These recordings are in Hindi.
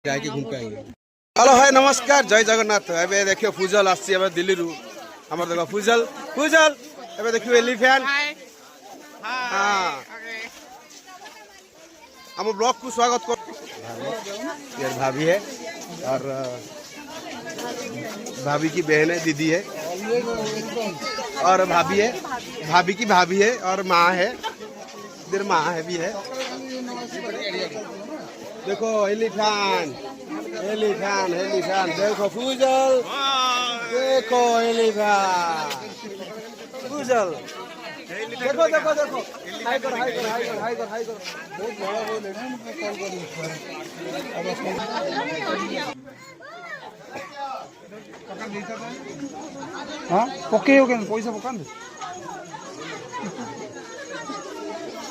जाके घूम के आएंगे। हेलो हाय नमस्कार जय जगन्नाथ। एबे देखियो फुजल आसी एबे दिल्ली रु हमर देखो फुजल फुजल एबे देखियो एलिफेंट। हां हम ब्लॉग को स्वागत कर। ये भाभी है और भाभी की बहन है, दीदी है और भाभी है, भाभी की भाभी है और माँ है, इधर माँ है भी है। देखो एलिफेंट एलिफेंट एलिफेंट देखो फुजल, देखो एलिफेंट फुजल, देखो देखो देखो हाय कर हाय कर हाय कर हाय कर हाय कर बहुत बड़ा बोल है ना। मैं कॉल करूं हां पके हो गए पैसा पका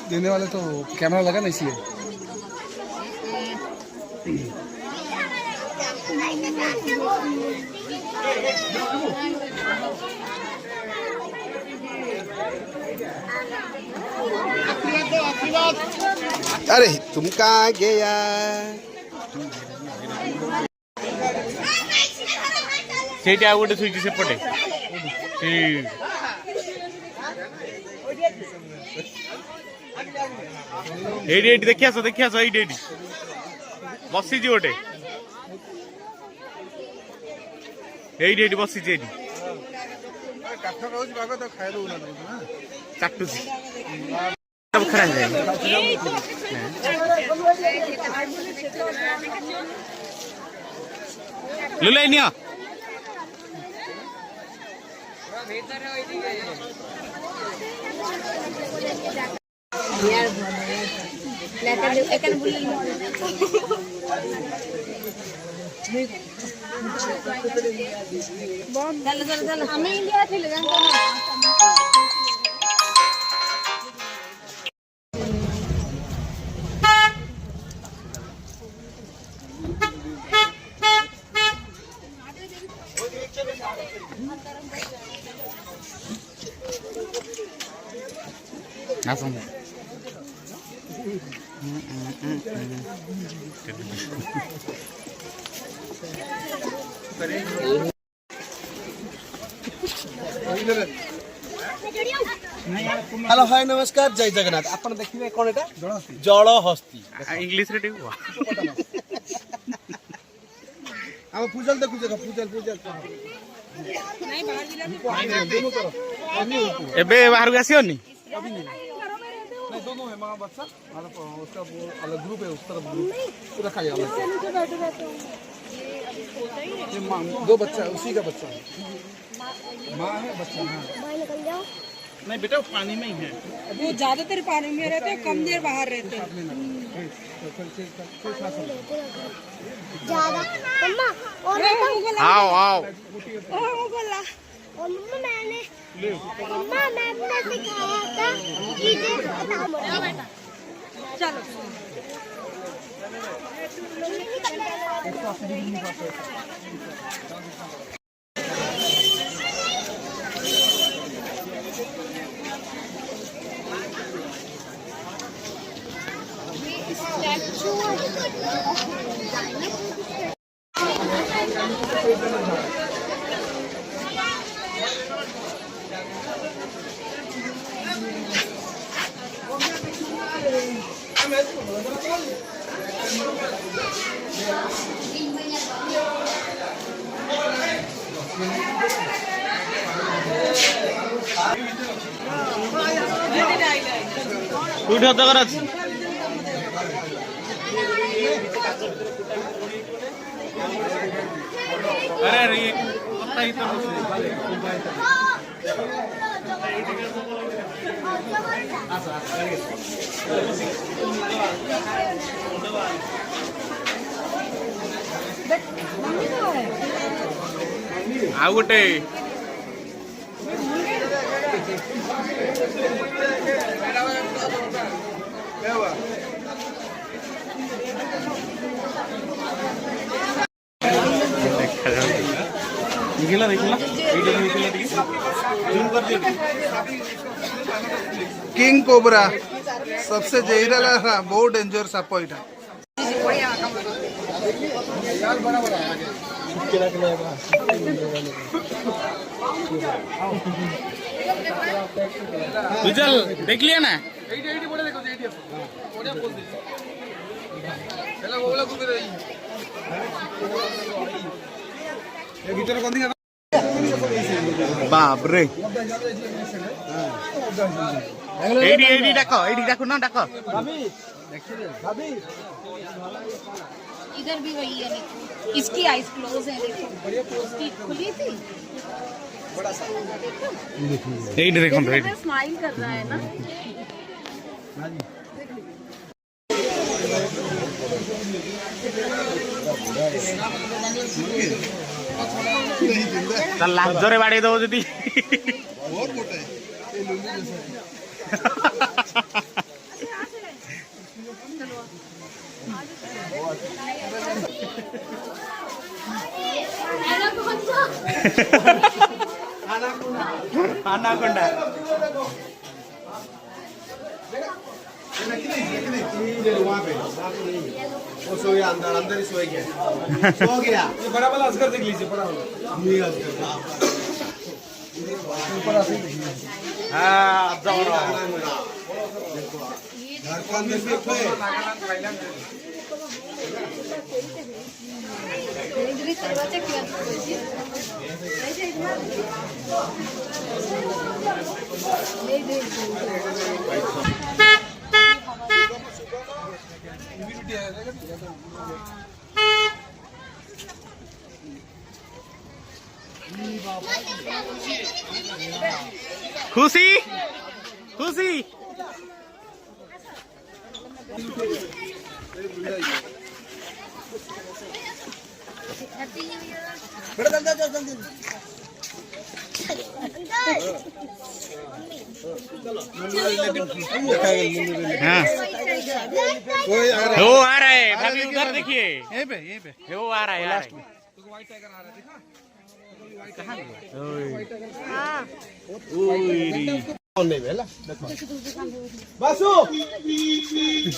देने वाले तो कैमरा लगा ना इसलिए। अरे तुम कहाँ गया? ସେଇଠି ଆଉ ଗୋଟେ ଶୋଇଛି ସେପଟେ। ଏଇଠି ଏଇଠି ଦେଖି ଆସ ଏଇଠି ଏଇଠି ବସିଛି ଗୋଟେ, ଏଇଠି ଏଇଠି ବସିଛି ଏଇଠି ଚାଟୁଛି। ଲୁଲାଇ ନିଅ আমি ইন্ডিয়া ছিল हेलो हाय नमस्कार जय जगन्नाथ। आपण देखिए कौन एटा जल हस्ती इंग्लिश रे टिकु हम फुजल देखु देखो फुजल फुजल नहीं बाहर जिला दोनों तरफ एबे बाहर आसीओनी नहीं दोनों है मां बच्चा उसका वो अलग ग्रुप है, उस तरफ ग्रुप पूरा खाली अलग। ये मां दो बच्चा उसी का बच्चा है, मां है बच्चा है। नहीं बेटा पानी में ही है, वो ज्यादातर पानी में रहते हैं, कम देर बाहर रहते हैं। ज्यादा मम्मा और आओ आओ बोला मम्मा मैंने सिखाया था कि चलो कोठी अधगर अछि अरे अरे ये पता ही तो आ गोटे देखिला देखिला किंग कोबरा सबसे जहरीला बहुत डेंजर साप इटा उजल देख लिया ना बाप रे एडी डाको ना डाको इधर भी वही है देखो, इसकी आइज क्लोज है देखो, इसकी खुली थी, एडी देखो एडी स्माइल कर रहा है ना। लाजरे बाड़े दो जदी अनाकोंडा वहाँ पे वो सो गया, अंदर ही सो गया, सो गया। ये बड़ा वाला असगर देख लीजिए, बड़ा वाला ये असगर। हाँ अब जाओ झारखंड में भी है। खुशी खुशी हाँ वो आ रहा है भाभी उधर देखिए यहीं पे वो आ रहा है नहीं बेला बासु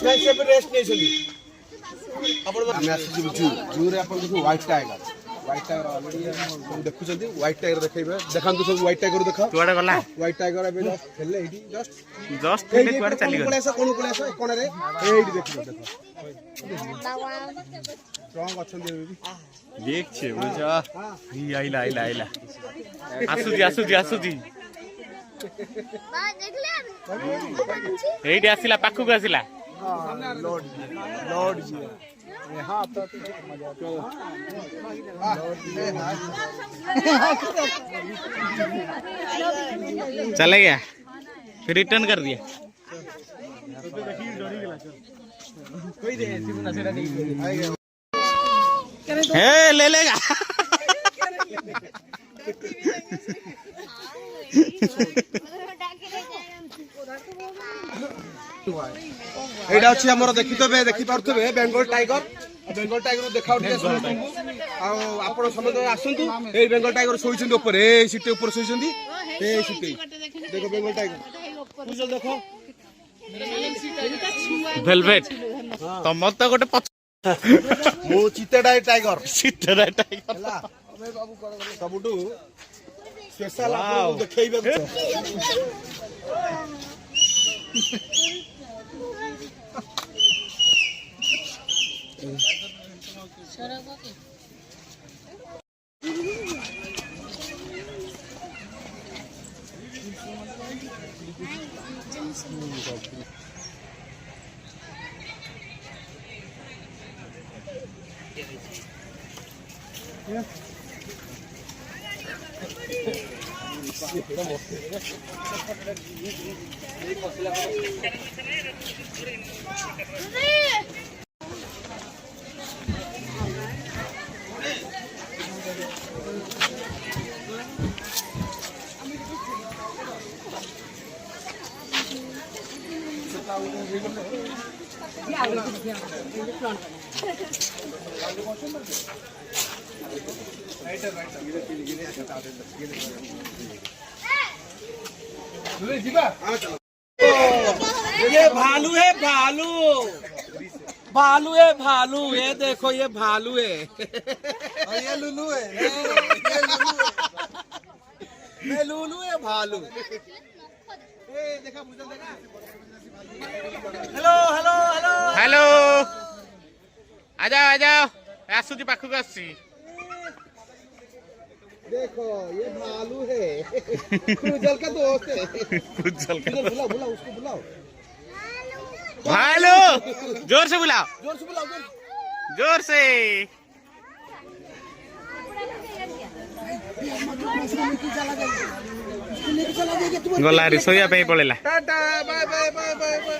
कैसे भी रेस्ट नहीं चली अपन मैसेज जू रे अपन देखो व्हाइट टाइगर ऑलरेडी हम देखु चंदी व्हाइट टाइगर देखैबे देखांतु सब व्हाइट टाइगर देखा कुआडे गला व्हाइट टाइगर एबे जस्ट खेलले एडी जस्ट खेले कुआडे चली गला कोन कोलेसा कोन रे एडी देखिबे देखो स्ट्रांग अछन देबे देख छे बुझा ई आइला आसुजी एडी आसिला पाखु को आसिला लॉर्ड जी हां तो मजा चले गया फिर रिटर्न कर दिया हे ले लेगा एडा अछि हमर देखितबे देखि पारथबे बेंगल टाइगर देखा उठे आ आपण समझ आसंतु ए बेंगल टाइगर सोइछन ऊपर ए सीट ऊपर सोइछन ए सीट देखो बेंगल टाइगर पूजल देखो वेलवेट तमर तो गोटे मो चितेडा टाइगर टाइगर सबुटू स्पेशल आपको देखैबे ये भालू है, भालू भालू है भालू, ये देखो ये भालू है और ये लुलू है, ये लुलू है, ये लुलू है भालू। देखा भूजल देखा। हेलो हेलो हेलो हेलो आ जाओ आसुची पाखक आसी देखो ये भालू है भूजल का दोस्त है। भूजल का बुलाओ बुलाओ उसको बुलाओ, भालू जोर से बुलाओ, जोर से बुलाओ जोर से। गला रे सोया पे पळेला। Tata bye bye bye bye bye.